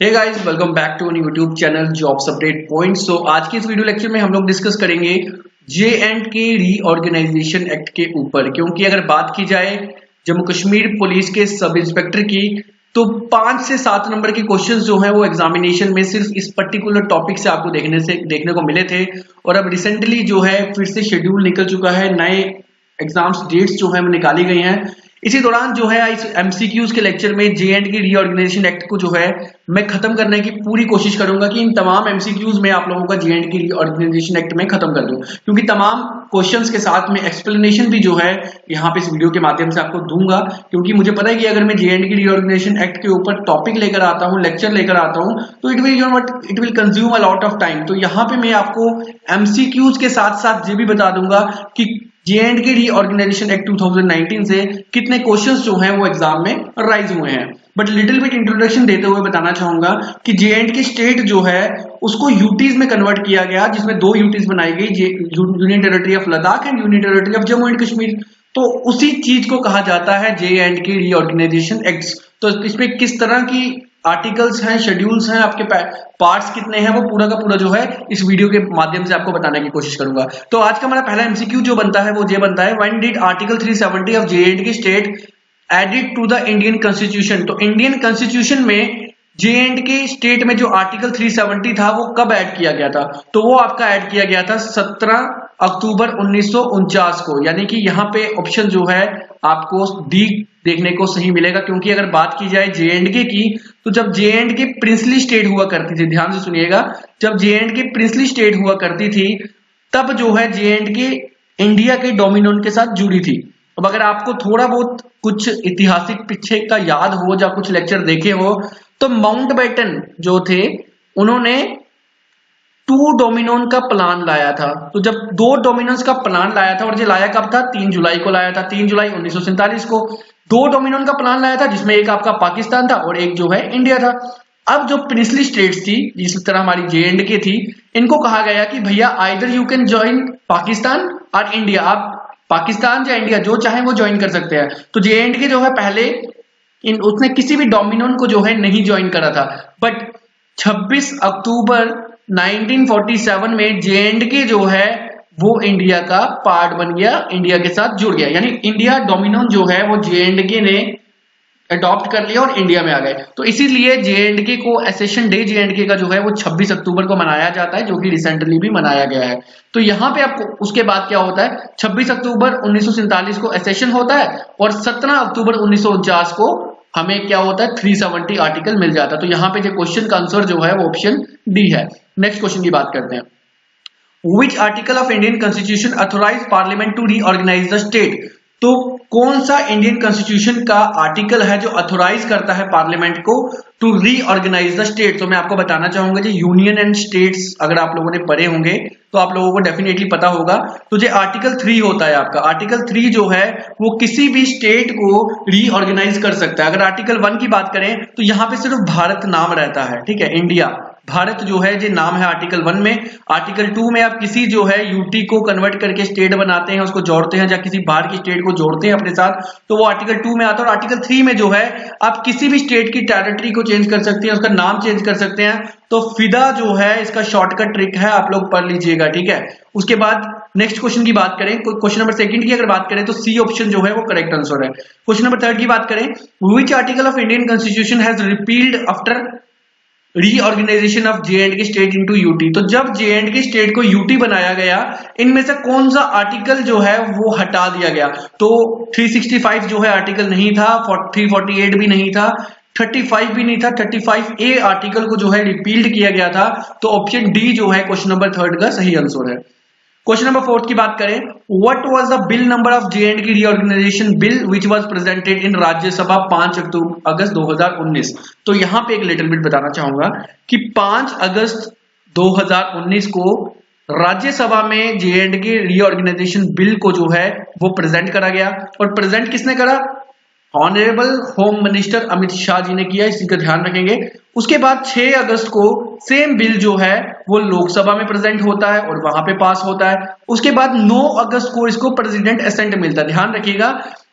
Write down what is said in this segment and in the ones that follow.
Hey guys, welcome back to YouTube channel jobs update point. So आज के इस video lecture में हम लोग डिस्कस करेंगे J and K reorganisation act के ऊपर। क्योंकि अगर बात की जाए जम्मू कश्मीर पुलिस के सब इंस्पेक्टर की, तो 5 से 7 नंबर के क्वेश्चंस जो है वो एग्जामिनेशन में सिर्फ इस पर्टिकुलर टॉपिक से आपको देखने को मिले थे। और अब रिसेंटली जो है फिर से शेड्यूल निकल चुका है, नए एग्जाम्स डेट्स जो है वो निकाली गई हैं। इसी दौरान जो है इस एमसीक्यूज के लेक्चर में J and K reorganisation act को जो है मैं खत्म करने की पूरी कोशिश करूंगा कि इन तमाम एमसीक्यूज में आप लोगों का J and K reorganisation act में खत्म कर दूं। क्योंकि तमाम क्वेश्चंस के साथ में एक्सप्लेनेशन भी जो है यहाँ पे इस वीडियो के माध्यम से आपको दूंगा। क्योंकि मुझे पता है कि अगर मैं J and K reorganisation act के ऊपर टॉपिक लेकर आता हूँ, लेक्चर लेकर आता हूँ, तो it will consume a lot of time. तो यहाँ पे मैं आपको एमसीक्यूज के साथ साथ ये भी बता दूंगा कि J and K reorganisation act 2019 से कितने क्वेश्चंस जो हैं वो एग्जाम में राइज हुए हैं। बट लिटिल बिट इंट्रोडक्शन देते हुए बताना चाहूंगा कि जे एंड के स्टेट जो है उसको यूटीज में कन्वर्ट किया गया, जिसमें 2 यूटीज बनाई गई, union territory of Ladakh and union territory of Jammu and Kashmir. तो उसी चीज को कहा जाता है J and K reorganisation act. तो इसमें किस तरह की आर्टिकल्स हैं, शेड्यूल्स हैं, आपके पार्ट्स कितने हैं, वो पूरा का पूरा जो है इस वीडियो के माध्यम से आपको बताने की कोशिश करूंगा। तो आज का हमारा पहला एमसीक्यू जो बनता है वो ये बनता है, when did article 370 of J and K state added to the Indian constitution. तो इंडियन कॉन्स्टिट्यूशन में जे एंड के स्टेट में जो आर्टिकल 370 था वो कब ऐड किया गया था? तो वो आपका ऐड किया गया था 17 अक्टूबर 1949 को। यानी कि यहाँ पे ऑप्शन जो है आपको डी देखने को सही मिलेगा। क्योंकि अगर बात की जाए जे एंड के की, तो जब जे एंड के प्रिंसली स्टेट हुआ करती थी, ध्यान से सुनिएगा, जब जे एंड के प्रिंसली स्टेट हुआ करती थी तब जो है जे एंड के इंडिया के डोमिनियन के साथ जुड़ी थी। अब अगर आपको थोड़ा बहुत कुछ ऐतिहासिक पीछे का याद हो या कुछ लेक्चर देखे हो, तो माउंटबेटन जो थे उन्होंने 2 डोमिनियन का प्लान लाया था। तो जब 2 डोमिनियंस का प्लान लाया था, और ये लाया कब था? 3 जुलाई को लाया था, 3 जुलाई 1947 को 2 डोमिनियन का प्लान लाया था, जिसमें एक आपका पाकिस्तान था और एक जो है इंडिया था। अब जो प्रिंसली स्टेट्स थी, जिस तरह हमारी जे एंड के थी, इनको कहा गया कि भैया either you can join Pakistan और इंडिया, आप पाकिस्तान या इंडिया जो चाहे वो ज्वाइन कर सकते हैं। तो जे एंड के जो है पहले उसने किसी भी डोमिनियन को जो है नहीं ज्वाइन करा था। बट 26 अक्टूबर 1947 में जे एंड के जो है वो इंडिया का पार्ट बन गया, इंडिया के साथ जुड़ गया। यानी इंडिया डोमिनियन जो है वो जे एंड के ने अडॉप्ट कर लिया और इंडिया में आ गए। तो इसीलिए जे एंड के को एसेशन डे जे एंड के का जो है वो 26 अक्टूबर को मनाया जाता है, जो कि रिसेंटली भी मनाया गया है। तो यहाँ पे आपको उसके बाद क्या होता है, 26 अक्टूबर 1947 को एसेशन होता है और 17 अक्टूबर 1949 को हमें क्या होता है, 370 आर्टिकल मिल जाता है। तो यहाँ पे जो क्वेश्चन का आंसर जो है वो ऑप्शन डी है। नेक्स्ट क्वेश्चन की बात करते हैं, Which article of Indian Constitution authorize Parliament to reorganize the state? तो कौन सा इंडियन कॉन्स्टिट्यूशन का आर्टिकल है जो अथोराइज करता है पार्लियामेंट को टू रीऑर्गेनाइज द स्टेट? तो मैं आपको बताना चाहूंगा जी, यूनियन एंड स्टेट्स अगर आप लोगों ने पढ़े होंगे तो आप लोगों को डेफिनेटली पता होगा। तो जो आर्टिकल 3 होता है आपका, आर्टिकल 3 जो है वो किसी भी स्टेट को रीऑर्गेनाइज कर सकता है। अगर आर्टिकल 1 की बात करें तो यहाँ पे सिर्फ भारत नाम रहता है, ठीक है, इंडिया भारत जो है जो नाम है आर्टिकल 1 में। आर्टिकल 2 में आप किसी जो है यूटी को कन्वर्ट करके स्टेट बनाते हैं, उसको जोड़ते हैं, या किसी बाहर की स्टेट को जोड़ते हैं अपने साथ, तो वो आर्टिकल 2 में आता है। और आर्टिकल 3 में जो है आप किसी भी स्टेट की टेरिटरी को चेंज कर सकते हैं, उसका नाम चेंज कर सकते हैं। तो फिदा जो है इसका शॉर्टकट ट्रिक है, आप लोग पढ़ लीजिएगा, ठीक है। उसके बाद नेक्स्ट क्वेश्चन की बात करें, क्वेश्चन नंबर 2 की अगर बात करें तो सी ऑप्शन जो है वो करेक्ट आंसर है। क्वेश्चन नंबर 3 की बात करें, which article of Indian constitution has repealed after reorganisation of J and K state into UT? तो जब जे एंड के स्टेट को यूटी बनाया गया, इनमें से कौन सा आर्टिकल जो है वो हटा दिया गया? तो 365 जो है आर्टिकल नहीं था, 348 भी नहीं था, 35 भी नहीं था, 35A आर्टिकल को जो है रिपील्ड किया गया था। तो ऑप्शन डी जो है क्वेश्चन नंबर 3 का सही आंसर है। क्वेश्चन नंबर 4 की बात करें, what was the bill number of J and की reorganisation bill which was presented in Rajya Sabha 5 August 2019? तो यहाँ पे एक लिटिल बिट बताना चाहूंगा कि 5 अगस्त 2019 को राज्यसभा में J and K reorganisation bill को जो है वो प्रेजेंट करा गया। और प्रेजेंट किसने करा? Honourable home minister Amit Shah ji ने किया, इसी का ध्यान रखेंगे। उसके बाद 6 अगस्त को सेम बिल जो है वो लोकसभा में प्रेजेंट होता है और वहां पे पास होता है। उसके बाद 9 अगस्त को इसको प्रेसिडेंट असेंट मिलता है। ध्यान रखिएगा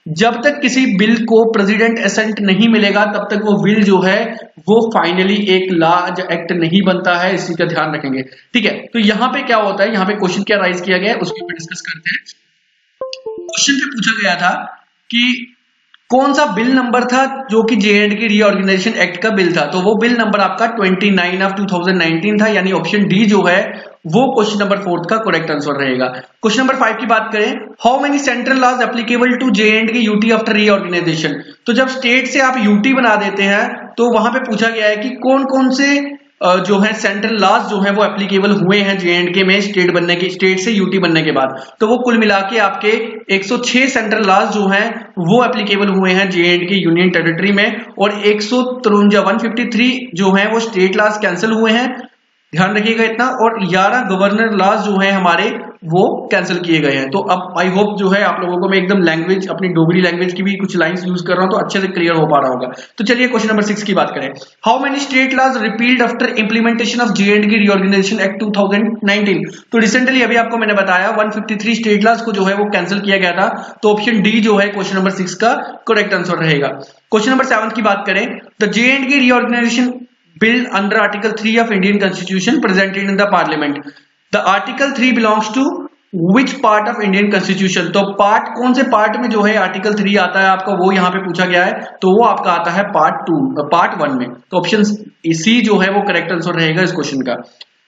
जब तक किसी बिल को प्रेसिडेंट एसेंट नहीं मिलेगा तब तक वो बिल जो है वो फाइनली एक लॉ एक्ट नहीं बनता है, इसी का ध्यान रखेंगे। ठीक है, तो यहाँ पे क्या होता है, यहाँ पे क्वेश्चन क्या राइज किया गया है उसको डिस्कस करते हैं। क्वेश्चन पे पूछा गया था कि कौन सा बिल नंबर था जो कि जे.एंड.के रीऑर्गेनाइजेशन एक्ट का बिल था, तो वो बिल नंबर आपका 29 ऑफ 2019 था, यानी ऑप्शन डी जो है वो क्वेश्चन नंबर 4 का करेक्ट आंसर रहेगा। क्वेश्चन नंबर 5 की बात करें, how many central laws applicable to J and K UT after reorganisation, तो जब स्टेट से आप यूटी बना देते हैं तो वहां पे पूछा गया है कि कौन कौन से जो है सेंट्रल लॉज जो है वो एप्लीकेबल हुए हैं जे.एंड.के में स्टेट से यूटी बनने के बाद, तो वो कुल मिला के आपके 106 सेंट्रल लॉज जो हैं वो एप्लीकेबल हुए हैं जे.एंड.के यूनियन टेरिटरी में, और 153 जो है वो स्टेट लॉज कैंसिल हुए हैं, ध्यान रखिएगा इतना, और 11 गवर्नर लॉज जो हैं हमारे वो कैंसिल किए गए हैं। तो अब आई होप जो है आप लोगों को मैं एकदम लैंग्वेज अपनी डोगरी लैंग्वेज की भी कुछ लाइंस यूज कर रहा हूं तो अच्छे से क्लियर हो पा रहा होगा। तो चलिए क्वेश्चन नंबर 6 की बात करें, how many state laws repealed after implementation of J and K reorganisation act 2019, तो रिसेंटली अभी आपको मैंने बताया 153 स्टेट लॉज को जो है वो कैंसिल किया गया था, तो ऑप्शन डी जो है क्वेश्चन नंबर 6 का करेक्ट आंसर रहेगा। क्वेश्चन नंबर 7 की बात करें, the J and K reorganisation bill under article 3 of Indian constitution presented in the parliament, the article 3 belongs to which part of Indian constitution, तो पार्ट कौन से पार्ट में जो है आर्टिकल 3 आता है आपका, वो यहाँ पे पूछा गया है, तो वो आपका आता है पार्ट 1 में, तो ऑप्शन सी जो है वो करेक्ट आंसर रहेगा इस क्वेश्चन का।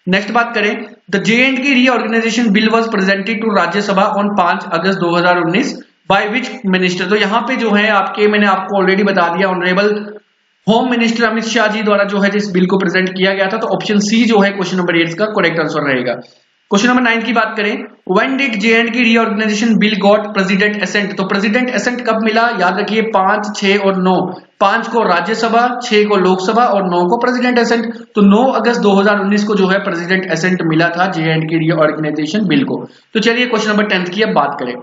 नेक्स्ट बात करें, the J and K reorganisation bill was presented to Rajya Sabha on 5 August 2019 by which minister, तो यहाँ पे जो है आपके मैंने आपको ऑलरेडी बता दिया, honourable home minister Amit Shah ji द्वारा जो है इस बिल को प्रेजेंट किया गया था, तो ऑप्शन सी जो है क्वेश्चन नंबर 8 का करेक्ट आंसर रहेगा। क्वेश्चन नंबर 9 की बात करें, when did J and K reorganisation bill got president assent, तो प्रेसिडेंट एसेंट कब मिला, याद रखिए 5, 6 और 9, 5 को राज्यसभा, 6 को लोकसभा और 9 को प्रेसिडेंट एसेंट, तो 9 अगस्त 2019 को जो है प्रेसिडेंट एसेंट मिला था जे.एंड.के रीऑर्गेनाइजेशन बिल को। तो चलिए क्वेश्चन नंबर 10 की अब बात करें,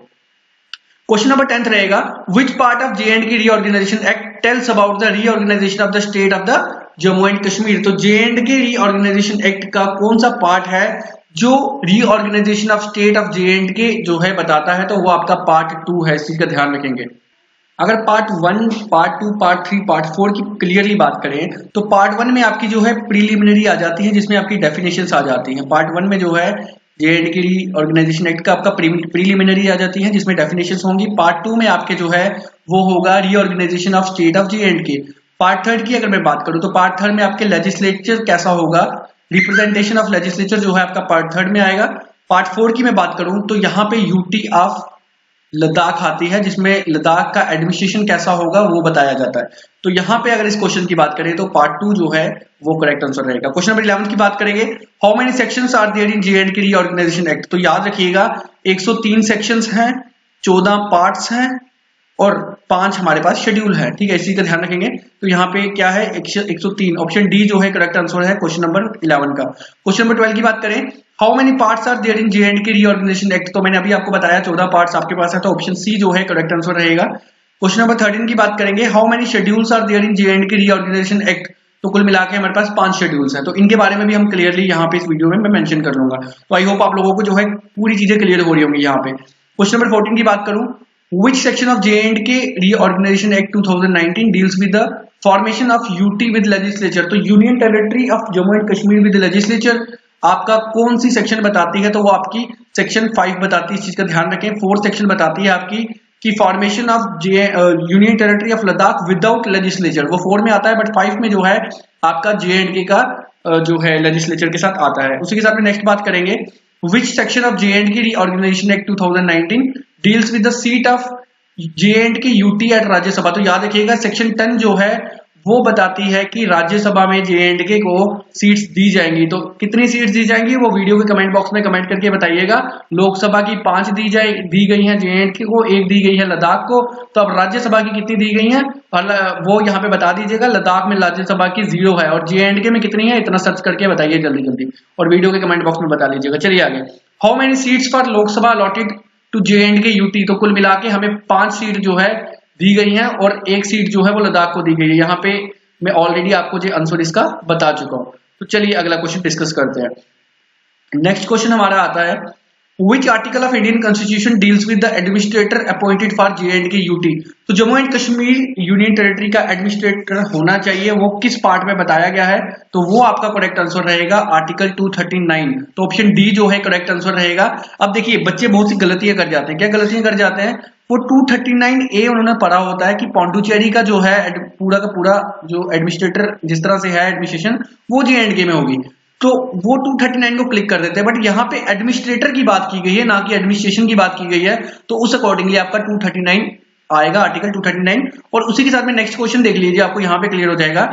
क्वेश्चन नंबर 10 रहेगा, which part of J and K reorganisation act tells about the reorganisation of the state of the Jammu and Kashmir, तो जे.एंड.के रीऑर्गेनाइजेशन एक्ट का कौन सा पार्ट है जो reorganisation of state of J and K जो है बताता है, तो वो आपका पार्ट 2 है, इस चीज का ध्यान रखेंगे। अगर पार्ट 1, पार्ट 2, पार्ट 3, पार्ट 4 की क्लियरली बात करें तो पार्ट 1 में आपकी जो है प्रीलिमिनरी आ जाती है, जिसमें आपकी डेफिनेशंस आ जाती हैं। पार्ट 1 में जो है जे.एंड.के ऑर्गेनाइजेशन एक्ट का आपका प्रीलिमिनरी आ जाती है जिसमें डेफिनेशंस होंगी। पार्ट 2 में आपके जो है वो होगा reorganisation of state of J and K. Part 3 की अगर मैं बात करूं तो पार्ट 3 में आपके लेजिस्लेचर कैसा होगा, रिप्रेजेंटेशन ऑफ लेजिस्लेचर जो है आपका पार्ट 3 में आएगा। पार्ट 4 की मैं बात करूं तो यहाँ पे यूटी ऑफ लद्दाख आती है, जिसमें लद्दाख का एडमिनिस्ट्रेशन कैसा होगा वो बताया जाता है। तो यहाँ पे अगर इस क्वेश्चन की बात करें तो पार्ट 2 जो है वो करेक्ट आंसर रहेगा। क्वेश्चन नंबर 11 की बात करेंगे, how many sections are there in J and K reorganisation act, तो याद रखिएगा 103 सेक्शंस हैं, 14 पार्ट्स हैं और 5 हमारे पास शेड्यूल है, ठीक है, इसी का ध्यान रखेंगे। तो यहाँ पे क्या है 103, ऑप्शन डी जो है करेक्ट आंसर है क्वेश्चन नंबर 11 का। क्वेश्चन नंबर 12 की बात करें, how many parts are there in J and K reorganisation act, तो मैंने अभी आपको बताया 14 पार्ट्स आपके पास है, तो ऑप्शन सी जो है करेक्ट आंसर रहेगा। क्वेश्चन नंबर 13 की बात करेंगे, how many schedules are there in J and K reorganisation act, तो कुल मिला के हमारे पास 5 शेड्यूल्स हैं, तो इनके बारे में भी हम क्लियरली यहाँ पे इस वीडियो में मैं मेंशन कर लूंगा। तो आई होप आप लोगों को जो है पूरी चीजें क्लियर हो रही होंगी यहाँ पे। क्वेश्चन नंबर 14 की बात करूं, which section of J&K Reorganization Act 2019 deals with the formation of UT with legislature, तो union territory of Jammu and Kashmir with legislature आपका कौन सी सेक्शन बताती है, तो वो आपकी सेक्शन 5 बताती है, इस चीज का ध्यान रखें। 4 सेक्शन बताती है आपकी कि formation of union territory of Ladakh without legislature, वो 4 में आता है, बट 5 में जो है आपका J&K का जो है लेजिस्लेचर के साथ आता है। उसी के साथ में नेक्स्ट बात करेंगे, which section of J&K Reorganization Act 2019 deals with the seat of J&K UT at Rajya Sabha, तो याद रखिएगा सेक्शन 10 जो है वो बताती है कि राज्यसभा में J&K को सीट्स दी जाएंगी। तो कितनी सीट्स दी जाएंगी वो वीडियो के कमेंट बॉक्स में कमेंट करके बताइएगा। लोकसभा की 5 दी गई हैं J&K को, 1 दी गई है लद्दाख को, तो अब राज्यसभा की कितनी दी गई है और वो यहाँ पे बता दीजिएगा। लद्दाख में राज्यसभा की 0 है और J&K में कितनी है इतना सर्च करके बताइए जल्दी जल्दी और वीडियो के कमेंट बॉक्स में बता लीजिएगा। चलिए आगे, how many seats for Lok Sabha allotted to J&K UT, तो कुल मिला के हमें 5 सीट जो है दी गई हैं और 1 सीट जो है वो लद्दाख को दी गई है। यहाँ पे मैं ऑलरेडी आपको जो आंसर इसका बता चुका हूं। तो चलिए अगला क्वेश्चन डिस्कस करते हैं। नेक्स्ट क्वेश्चन हमारा आता है, Which article of Indian Constitution deals with the administrator appointed for J&K UT? तो Jammu and Kashmir union territory का एडमिनिस्ट्रेटर होना चाहिए, वो किस पार्ट में बताया गया है? तो वो आपका करेक्ट आंसर रहेगा आर्टिकल 239। तो ऑप्शन डी जो है करेक्ट आंसर रहेगा। अब देखिए बच्चे बहुत सी गलतियां कर जाते हैं। क्या गलतियां कर जाते हैं? वो 239A उन्होंने पढ़ा होता है कि पौंडुचेरी का जो है पूरा का पूरा जो एडमिनिस्ट्रेटर जिस तरह से है एडमिनिस्ट्रेशन वो J&K में होगी, तो वो 239 को क्लिक कर देते हैं। बट यहाँ पे एडमिनिस्ट्रेटर की बात की गई है, ना कि एडमिनिस्ट्रेशन की बात की गई है, तो उस अकॉर्डिंगली आपका 239 आएगा, आर्टिकल 239। और उसी के साथ में नेक्स्ट क्वेश्चन देख लीजिए, आपको यहाँ पे क्लियर हो जाएगा।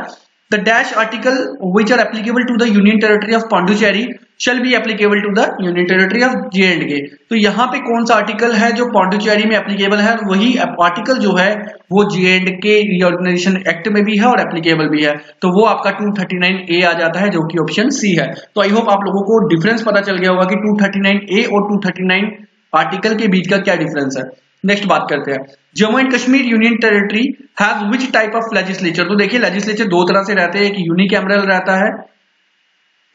The dash article which are applicable to the union territory of Puducherry shall be applicable to the union territory of J&K। तो यहाँ पे कौन सा आर्टिकल है जो पौंडुचेरी में एप्लीकेबल है? वही आर्टिकल जो है वो J&K रीऑर्गेनाइजेशन एक्ट में भी है और एप्लीकेबल भी है, तो वो आपका 239A आ जाता है, जो कि ऑप्शन सी है। तो आई होप आप लोगों को डिफरेंस पता चल गया होगा कि 239A और 239 आर्टिकल के बीच का क्या डिफरेंस है। नेक्स्ट बात करते हैं, Jammu and Kashmir union territory have which type of legislature? तो देखिए लेजिस्लेचर दो तरह से रहते हैं, एक यूनिकैमरल रहता है,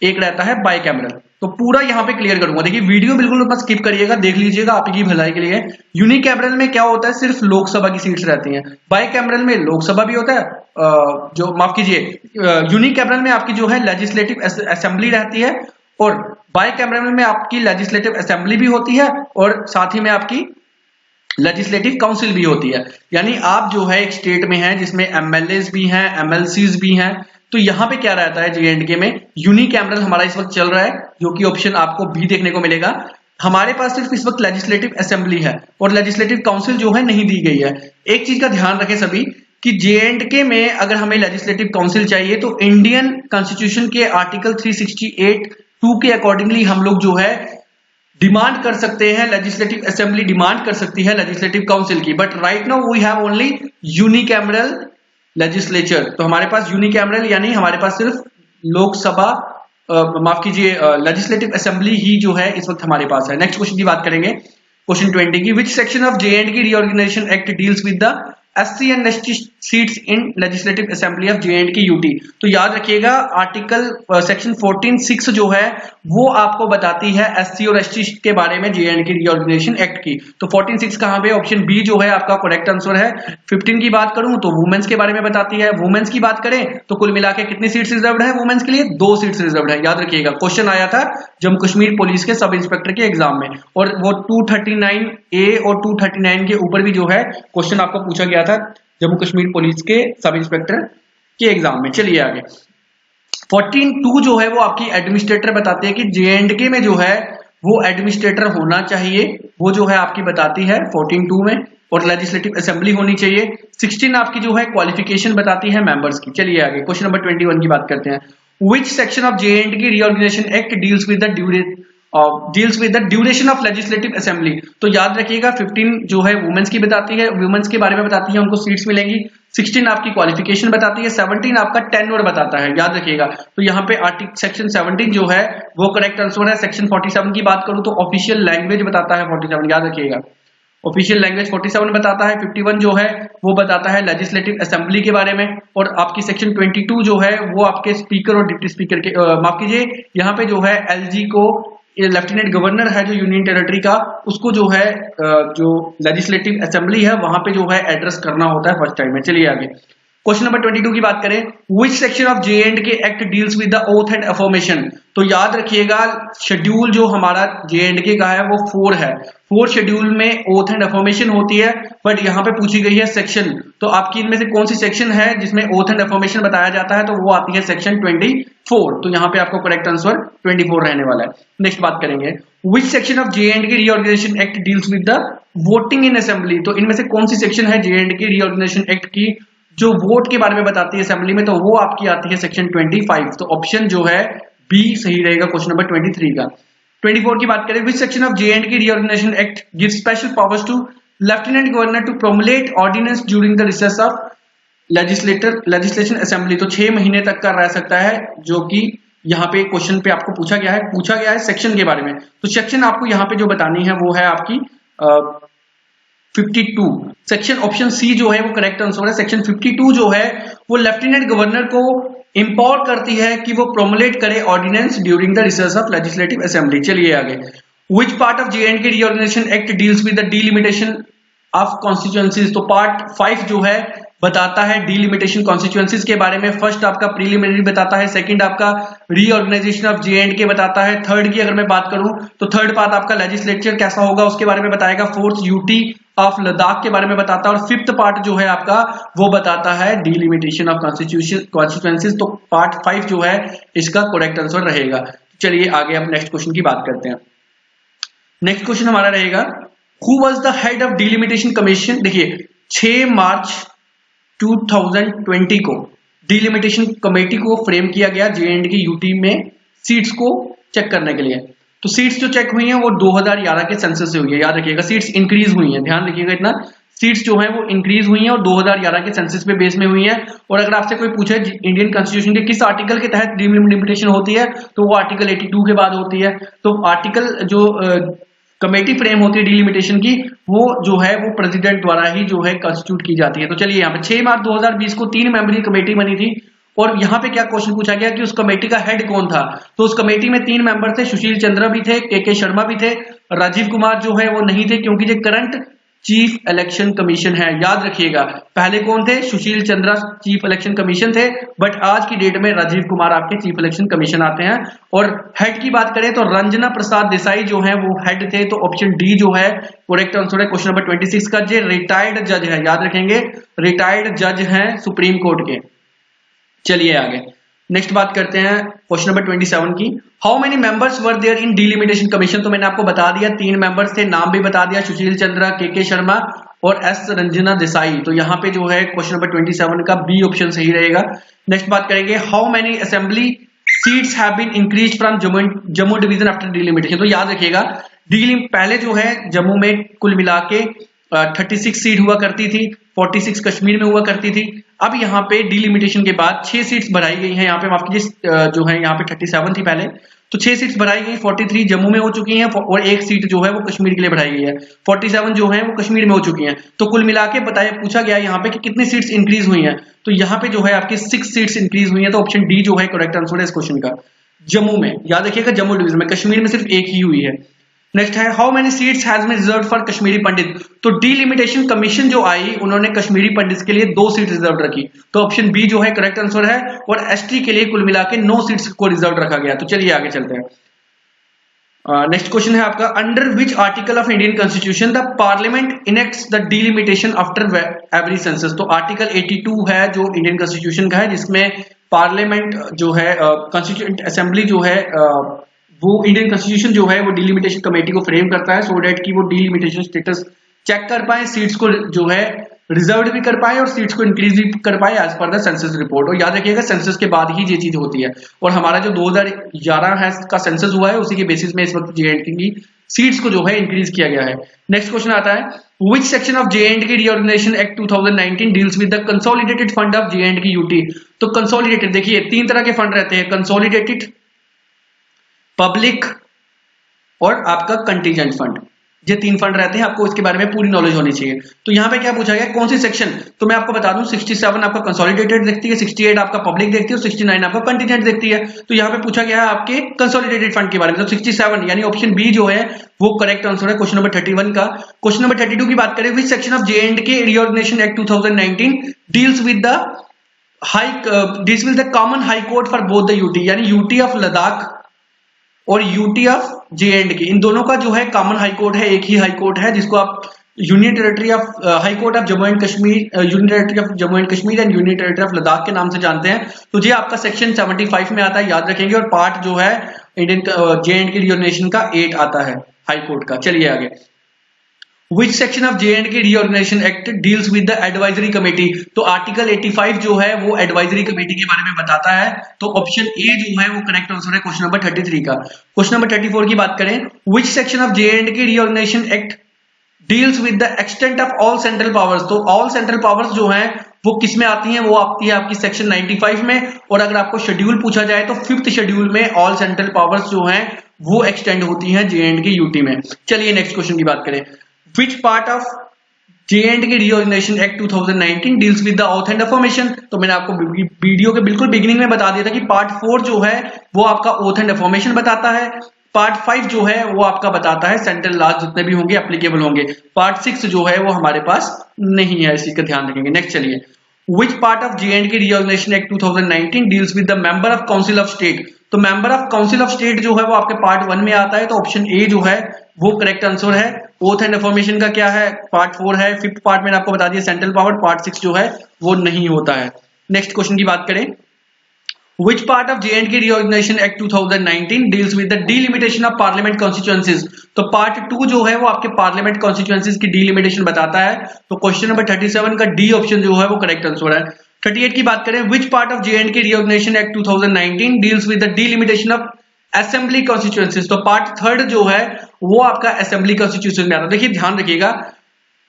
एक रहता है बाइकैमरल। तो पूरा यहाँ पे क्लियर करूंगा। देखिए वीडियो बिल्कुल मत स्किप करिएगा, देख लीजिएगा आपकी भलाई के लिए। यूनिकैमरल में क्या होता है? सिर्फ लोकसभा की सीट्स रहती हैं। बाइकैमरल में लोकसभा भी होता है, जो माफ कीजिए, यूनिकैमरल में आपकी जो है लेजिस्लेटिव असेंबली रहती है, और बाइकैमरल में आपकी लेजिस्लेटिव असेंबली भी होती है, और साथ ही में आपकी लेजिस्लेटिव काउंसिल भी होती है। यानी आप जो है एक स्टेट में है जिसमें एमएलएस भी हैं, एमएलसीज भी हैं। तो यहाँ पे क्या रहता है J&K में? यूनिकैमरल हमारा इस वक्त चल रहा है, जो कि ऑप्शन आपको भी देखने को मिलेगा। हमारे पास सिर्फ इस वक्त लेजिस्लेटिव असेंबली है और लेजिस्लेटिव काउंसिल जो है नहीं दी गई है। एक चीज का ध्यान रखें सभी कि J&K में अगर हमें लेजिस्लेटिव काउंसिल चाहिए तो इंडियन कॉन्स्टिट्यूशन के आर्टिकल 368(2) के अकॉर्डिंगली हम लोग जो है डिमांड कर सकते हैं, लेजिस्लेटिव असेंबली डिमांड कर सकती है लेजिस्लेटिव काउंसिल की। But right now we have only unicameral legislature. तो हमारे पास यूनिकैमरल यानी हमारे पास सिर्फ लोकसभा माफ कीजिए लेजिस्लेटिव असेंबली ही जो है इस वक्त हमारे पास है। नेक्स्ट क्वेश्चन की बात करेंगे, क्वेश्चन 20 की, which section of J&K reorganisation act deals with the SC and ST seats in legislative assembly of J&K UT? तो याद रखिएगा आर्टिकल सेक्शन 14(6) जो है वो आपको बताती है SC और ST के बारे में J&K रीऑर्गेनाइजेशन एक्ट की। तो 14(6) कहां पे? ऑप्शन बी जो है आपका करेक्ट आंसर है। 15 की बात करूं तो वुमेन्स के बारे में बताती है। वुमेन्स की बात करें तो कुल मिला के कितनी सीट्स रिजर्व्ड है वुमेन्स के लिए? 2 सीट्स रिजर्व्ड है। याद रखिएगा क्वेश्चन आया था जम्मू कश्मीर पुलिस के सब इंस्पेक्टर के एग्जाम में, और वो 239A और 239 के ऊपर भी जो है क्वेश्चन आपको पूछा गया था जम्मू कश्मीर पुलिस के सब इंस्पेक्टर के एग्जाम में। चलिए आगे, 14(2) जो है वो आपकी एडमिनिस्ट्रेटर बताती है कि J&K में जो है वो एडमिनिस्ट्रेटर होना चाहिए, वो जो है आपकी बताती है 14(2) में, और लेजिस्लेटिव असेंबली होनी चाहिए। 16 आपकी जो है क्वालिफिकेशन बताती है मेंबर्स की। चलिए आगे क्वेश्चन नंबर 21 की बात करते हैं, which section of J&K reorganisation act deals with the duration of legislative assembly? तो याद रखिएगा 15 जो है वुमेन्स की बताती है, वुमेन्स के बारे में बताती है, उनको सीट्स मिलेंगी। 16 आपकी क्वालिफिकेशन बताती है, 17 आपका टेन्योर बताता है। याद रखिएगा, तो यहाँ पे आर्टिकल सेक्शन 17 जो है वो करेक्ट आंसर है। सेक्शन 47 की बात करूं तो ऑफिशियल लैंग्वेज बताता है 47, याद रखिएगा ऑफिशियल लैंग्वेज 47 बताता है। 51 जो है वो बताता है लेजिस्लेटिव असेंबली के बारे में, और आपकी सेक्शन 22 जो है वो आपके स्पीकर और डिप्टी स्पीकर के माफ कीजिए यहाँ पे जो है LG को लेफ्टिनेंट गवर्नर है जो यूनियन टेरिटरी का, उसको जो है जो लेजिस्लेटिव असेंबली है वहां पे जो है एड्रेस करना होता है फर्स्ट टाइम में। चलिए आगे क्वेश्चन नंबर 22 की बात करें, which section of J&K act deals with the oath and affirmation? तो याद रखिएगा शेड्यूल जो हमारा J&K का है वो 4 है। 4 शेड्यूल में ओथ एंड अफर्मेशन होती है, बट यहाँ पे पूछी गई है सेक्शन, तो आपकी इनमें से कौन सी सेक्शन है जिसमें ओथ एंड अफर्मेशन बताया जाता है? तो वो आती है सेक्शन 24। तो यहाँ पे आपको करेक्ट आंसर 24 रहने वाला है। नेक्स्ट बात करेंगे, which section of J&K reorganisation act deals with the voting in assembly? तो इनमें से कौन सी सेक्शन है J&K रीऑर्गेनाइजेशन एक्ट की जो वोट के बारे में बताती है असेंबली में? तो वो आपकी आती है सेक्शन 25। तो ऑप्शन जो है बी सही रहेगा क्वेश्चन नंबर 23 का। 24 की बात करें, which section of J&K reorganisation act gives special powers to lieutenant governor to promulgate ordinance during the recess of legislation assembly? तो 6 महीने तक का रह सकता है, जो कि यहाँ पे क्वेश्चन पे आपको पूछा गया है सेक्शन के बारे में। तो सेक्शन आपको यहाँ पे जो बतानी है वो है आपकी 52 सेक्शन, ऑप्शन सी जो है वो करेक्ट आंसर है। सेक्शन 52 जो है वो लेफ्टिनेंट गवर्नर को इंपावर करती है कि वो प्रोमुलेट करे ordinance during the recess of legislative assembly. चलिए आगे, which part of J&K reorganisation act deals with the delimitation of constituencies. तो पार्ट 5 जो है बताता है डिलिमिटेशन कॉन्स्टिट्यूएंसीज के बारे में। फर्स्ट आपका प्रीलिमिनरी बताता है, सेकंड आपका रीऑर्गेनाइजेशन ऑफ J&K बताता है, थर्ड की अगर मैं बात करूं तो थर्ड पार्ट आपका लेजिस्लेचर कैसा होगा उसके बारे में बताएगा, फोर्थ यूटी ऑफ लद्दाख के बारे में बताता है, और फिफ्थ पार्ट जो है आपका वो बताता है डिलिमिटेशन ऑफ कॉन्स्टिट्यूएंसीज। तो पार्ट 5 जो है इसका करेक्ट आंसर रहेगा। चलिए आगे अब नेक्स्ट क्वेश्चन की बात करते हैं। नेक्स्ट क्वेश्चन हमारा रहेगा, who was the head of delimitation commission. देखिए 6 मार्च 2020 को डिलिमिटेशन कमेटी को फ्रेम किया गया J&K यूटी में सीट्स को चेक करने के लिए। तो सीट्स जो चेक हुई हैं वो 2011 के सेंसस से हुई है, याद रखिएगा। सीट्स इंक्रीज हुई हैं, ध्यान रखिएगा इतना, सीट्स जो है वो इंक्रीज हुई हैं और 2011 के सेंसस पे बेस में हुई हैं। और अगर आपसे कोई पूछे इंडियन कॉन्स्टिट्यूशन के किस आर्टिकल के तहत डिलिमिटेशन होती है तो वो आर्टिकल 82 के बाद होती है। तो आर्टिकल जो कमेटी फ्रेम होती है डिलिमिटेशन की, वो जो है वो प्रेसिडेंट द्वारा ही जो है कंस्टिट्यूट की जाती है। तो चलिए यहाँ पे 6 मार्च 2020 को 3 मेंबरी कमेटी बनी थी और यहाँ पे क्या क्वेश्चन पूछा गया कि उस कमेटी का हेड कौन था। तो उस कमेटी में 3 मेंबर थे, सुशील चंद्रा भी थे, के शर्मा भी थे, राजीव कुमार जो है वो नहीं थे क्योंकि जो करंट चीफ इलेक्शन कमीशन है, याद रखिएगा। पहले कौन थे? Sushil Chandra chief election commission थे, बट आज की डेट में राजीव कुमार आपके चीफ इलेक्शन कमीशन आते हैं। और हेड की बात करें तो रंजना प्रसाद देसाई जो है वो हेड थे। तो ऑप्शन डी जो है करेक्ट आंसर है क्वेश्चन नंबर 26 का। जो रिटायर्ड जज है, याद रखेंगे, रिटायर्ड जज हैं सुप्रीम कोर्ट के। चलिए आगे नेक्स्ट बात करते हैं क्वेश्चन नंबर 27 की। How many members were there in delimitation commission. तो मैंने आपको बता दिया 3 मेंबर्स थे, नाम भी बता दिया, सुशील चंद्रा, के शर्मा और एस रंजना देसाई। तो यहाँ पे जो है क्वेश्चन नंबर 27 का बी ऑप्शन सही रहेगा। नेक्स्ट बात करेंगे, how many assembly seats have been increase from Jammu division after delimitation. तो याद रखिएगा पहले जो है जम्मू में कुल मिला के 36 सीट हुआ करती थी, 46 कश्मीर में हुआ करती थी। अब यहाँ पे डिलिमिटेशन के बाद 6 सीट्स बढ़ाई गई हैं। यहाँ पे माफ कीजिए जो है यहाँ पे 37 थी पहले, तो 6 सीट्स बढ़ाई गई, 43 जम्मू में हो चुकी हैं और 1 सीट जो है वो कश्मीर के लिए बढ़ाई गई है, 47 जो है वो कश्मीर में हो चुकी हैं। तो कुल मिला के बताया पूछा गया यहाँ पे कि कितनी सीट्स इंक्रीज हुई हैं। तो यहाँ पे जो है आपकी 6 सीट्स इंक्रीज हुई हैं। तो ऑप्शन डी जो है करेक्ट आंसर है इस क्वेश्चन का। जम्मू में, याद रखिएगा जम्मू डिवीजन में, कश्मीर में सिर्फ 1 ही हुई है। नेक्स्ट है, how many seats has been reserved for Kashmiri Pandit. तो डिलिमिटेशन कमीशन जो आई उन्होंने कश्मीरी पंडित के लिए 2 सीट रिजर्व रखी। तो ऑप्शन बी जो है करेक्ट आंसर है। और एसटी के लिए कुल मिला के 9 सीट्स को रिजर्व रखा गया। तो चलिए आगे चलते हैं। नेक्स्ट क्वेश्चन है आपका, under which article of Indian constitution the parliament enacts the delimitation after every census. तो आर्टिकल 82 है जो इंडियन कॉन्स्टिट्यूशन का है, जिसमें पार्लियामेंट जो है कॉन्स्टिट्यूएंट असेंबली जो है वो इंडियन कॉन्स्टिट्यूशन जो है वो डिलिमिटेशन कमेटी को फ्रेम करता है सो डेट कि वो डिलिमिटेशन स्टेटस चेक कर पाए, सीट्स को जो है रिजर्व भी कर पाए और सीट्स को इंक्रीज भी कर पाए as per the census report. और याद रखिएगा सेंसस के बाद ही ये चीज होती है। और हमारा जो 2011 है का सेंसस हुआ है उसी के बेसिस में इस वक्त J&K की सीट्स को जो है इंक्रीज किया गया है। नेक्स्ट क्वेश्चन आता है, which section of J&K reorganisation act 2019 deals with the consolidated fund of J&K UT. तो कंसोलिडेटेड, देखिए 3 तरह के फंड रहते हैं, कंसोलिडेटेड, पब्लिक और आपका कंटीजेंट फंड। ये 3 फंड रहते हैं, आपको इसके बारे में पूरी नॉलेज होनी चाहिए। तो यहाँ पे क्या पूछा गया, कौन सी सेक्शन। तो मैं आपको बता दूं 67 आपका कंसोलिडेटेड देखती है, 68 आपका पब्लिक देखती है और 69 आपका कंटीजेंट देखती है। तो यहाँ पे पूछा गया है आपके कंसोलिडेटेड फंड के बारे में। तो 67 यानी ऑप्शन बी जो है वो करेक्ट आंसर है क्वेश्चन नंबर 31 का। क्वेश्चन नंबर 32 की बात करें, which section of J&K reorganisation act 2019 deals with the common high court for both the UT. यानी यूटी ऑफ लद्दाख और यूटी ऑफ J&K, इन दोनों का जो है कॉमन हाई कोर्ट है, एक ही हाई कोर्ट है जिसको आप union territory of high court of Jammu and Kashmir, union territory of Jammu and Kashmir and union territory of Ladakh के नाम से जानते हैं। तो ये आपका सेक्शन 75 में आता है, याद रखेंगे। और पार्ट जो है इंडियन J&K रीऑर्गेनाइजेशन का 8 आता है हाई कोर्ट का। चलिए आगे, Which section of J&K Reorganization Act deals with the advisory committee। तो आर्टिकल 85 जो है वो एडवाइजरी कमेटी के बारे में बताता है। तो ऑप्शन ए जो है वो करेक्ट आंसर है क्वेश्चन नंबर 33 का। क्वेश्चन नंबर 34 की बात करें, Which section of J&K Reorganization Act deals with the extent of all central powers। तो all central powers जो है वो किस में आती हैं, वो आती है आपकी सेक्शन 95 में। और अगर आपको शेड्यूल पूछा जाए तो 5th शेड्यूल में ऑल सेंट्रल पावर्स जो हैं वो एक्सटेंड होती हैं J&K यूटी में। चलिए नेक्स्ट क्वेश्चन की बात करें, Which part of J&K Reorganization Act 2019 deals with the oath and affirmation। तो मैंने आपको वीडियो के बिल्कुल बिगिनिंग में बता दिया था कि पार्ट 4 जो है वो आपका ओथ एंड अफर्मेशन बताता है, पार्ट 5 जो है वो आपका बताता है सेंट्रल लॉज जितने भी होंगे एप्लीकेबल होंगे। पार्ट 6 जो है वो हमारे पास नहीं है, इसी का ध्यान रखेंगे। नेक्स्ट चलिए, Which part of J&K Reorganization Act 2019 deals with the member of Council of State? तो member of council of state जो है वो आपके पार्ट 1 में आता है, तो ऑप्शन ए जो है वो करेक्ट आंसर है। ओथ एंड अफर्मेशन का क्या है, पार्ट 4 है। फिफ्थ पार्ट में आपको बता दिया सेंट्रल पावर, पार्ट 6 जो है वो नहीं होता है। नेक्स्ट क्वेश्चन की बात करें, Which part of J&K Reorganization Act 2019 deals with the delimitation of parliament constituencies? तो पार्ट 2 जो है वो आपके पार्लियामेंट कॉन्स्टिट्यूएंसीज की डिलिमिटेशन बताता है। तो क्वेश्चन नंबर 37 का डी ऑप्शन जो है वो करेक्ट आंसर है। 38 की बात करें, Which part of J&K Reorganization Act 2019 deals with the delimitation of assembly constituencies? तो पार्ट 3 जो है वो आपका असेंबली कॉन्स्टिट्यूशन में आता है। देखिए ध्यान रखिएगा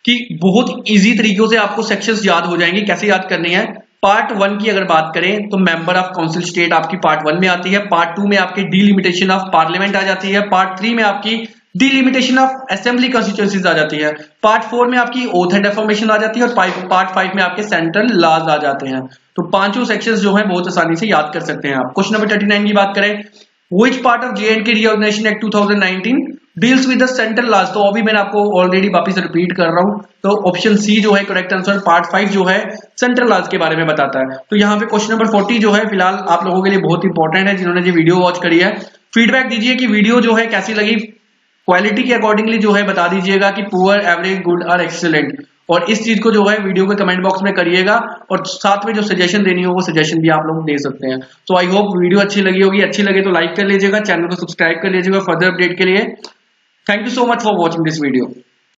कि बहुत इजी तरीकों से आपको सेक्शंस याद हो जाएंगे। कैसे याद करनी है, पार्ट 1 की अगर बात करें तो मेंबर ऑफ काउंसिल स्टेट आपकी पार्ट 1 में आती है। पार्ट 2 में आपकी डिलिमिटेशन ऑफ पार्लियामेंट आ जाती है। पार्ट 3 में आपकी डिलिमिटेशन ऑफ असेंबली कॉन्स्टिट्यूएंसीज आ जाती है। पार्ट 4 में आपकी ओथ एंड अफर्मेशन आ जाती है और पार्ट 5 में आपके सेंट्रल लॉज आ जाते हैं। तो पांचों सेक्शंस जो है बहुत आसानी से याद कर सकते हैं आप। क्वेश्चन नंबर 39 की बात करें, Which part of J&K Reorganization Act 2019 deals with the central laws? तो अभी मैंने आपको ऑलरेडी वापस रिपीट कर रहा हूं, तो ऑप्शन सी जो है करेक्ट आंसर। पार्ट 5 जो है सेंट्रल लॉज के बारे में बताता है। तो यहाँ पे क्वेश्चन नंबर 40 जो है फिलहाल आप लोगों के लिए बहुत इंपॉर्टेंट है जिन्होंने ये वीडियो वॉच करी है। फीडबैक दीजिए कि वीडियो जो है कैसी लगी, क्वालिटी के अकॉर्डिंगली जो है बता दीजिएगा कि पुअर, एवरेज, गुड और एक्सीलेंट। और इस चीज को जो है वीडियो के कमेंट बॉक्स में करिएगा और साथ में जो सजेशन देनी हो वो सजेशन भी आप लोग दे सकते हैं। तो आई होप वीडियो अच्छी लगी होगी, अच्छी लगे तो लाइक कर लीजिएगा, चैनल को सब्सक्राइब कर लीजिएगा फर्दर अपडेट के लिए। Thank you so much for watching this video.